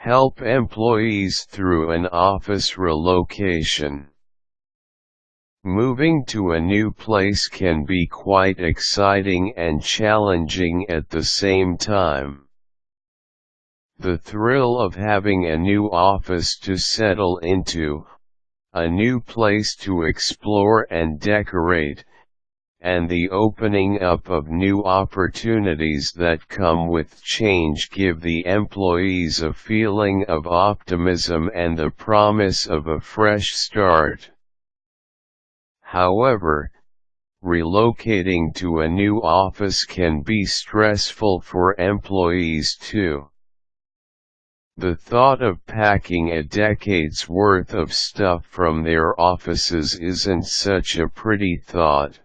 Help employees through an office relocation. Moving to a new place can be quite exciting and challenging at the same time. The thrill of having a new office to settle into, a new place to explore and decorate, and the opening up of new opportunities that come with change give the employees a feeling of optimism and the promise of a fresh start. However, relocating to a new office can be stressful for employees too. The thought of packing a decade's worth of stuff from their offices isn't such a pretty thought.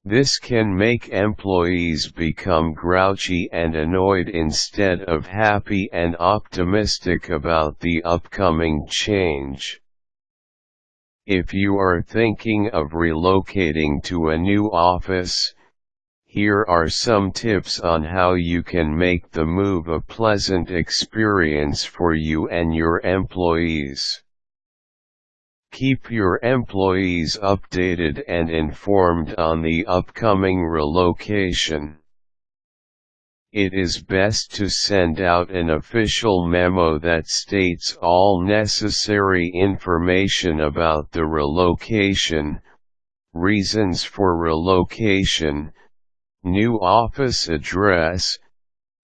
This can make employees become grouchy and annoyed instead of happy and optimistic about the upcoming change. If you are thinking of relocating to a new office, here are some tips on how you can make the move a pleasant experience for you and your employees. Keep your employees updated and informed on the upcoming relocation. It is best to send out an official memo that states all necessary information about the relocation, reasons for relocation, new office address,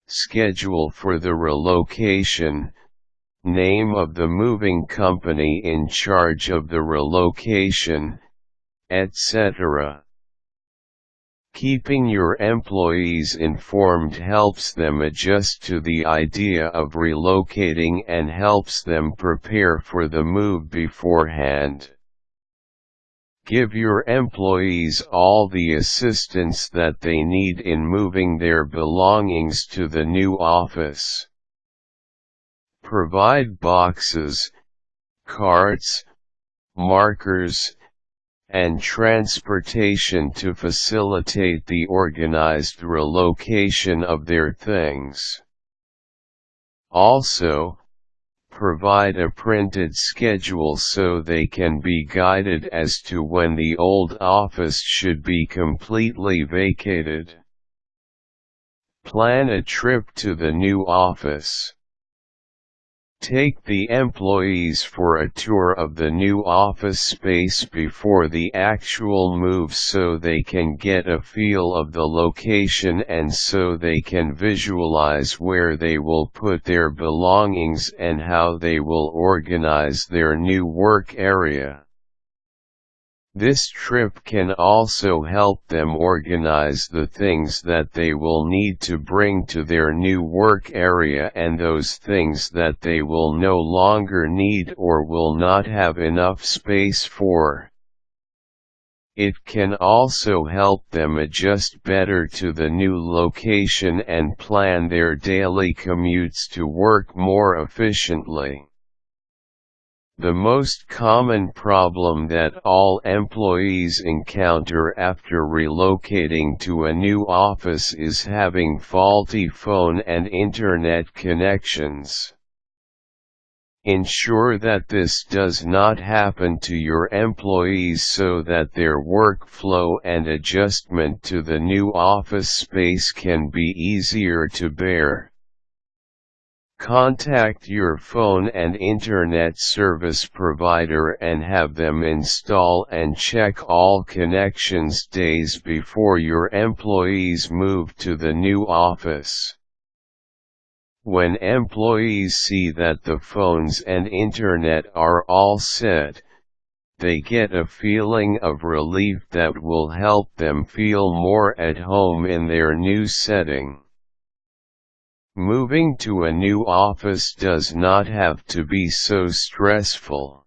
schedule for the relocation, name of the moving company in charge of the relocation, etc. Keeping your employees informed helps them adjust to the idea of relocating and helps them prepare for the move beforehand. Give your employees all the assistance that they need in moving their belongings to the new office. Provide boxes, carts, markers, and transportation to facilitate the organized relocation of their things. Also, provide a printed schedule so they can be guided as to when the old office should be completely vacated. Plan a trip to the new office. Take the employees for a tour of the new office space before the actual move so they can get a feel of the location and so they can visualize where they will put their belongings and how they will organize their new work area. This trip can also help them organize the things that they will need to bring to their new work area and those things that they will no longer need or will not have enough space for. It can also help them adjust better to the new location and plan their daily commutes to work more efficiently. The most common problem that all employees encounter after relocating to a new office is having faulty phone and internet connections. Ensure that this does not happen to your employees so that their workflow and adjustment to the new office space can be easier to bear. Contact your phone and internet service provider and have them install and check all connections days before your employees move to the new office. When employees see that the phones and internet are all set, they get a feeling of relief that will help them feel more at home in their new setting. Moving to a new office does not have to be so stressful.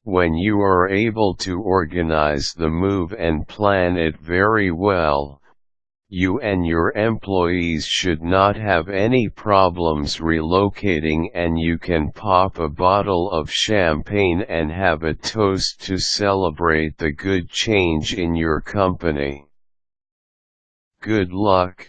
When you are able to organize the move and plan it very well, you and your employees should not have any problems relocating, and you can pop a bottle of champagne and have a toast to celebrate the good change in your company. Good luck.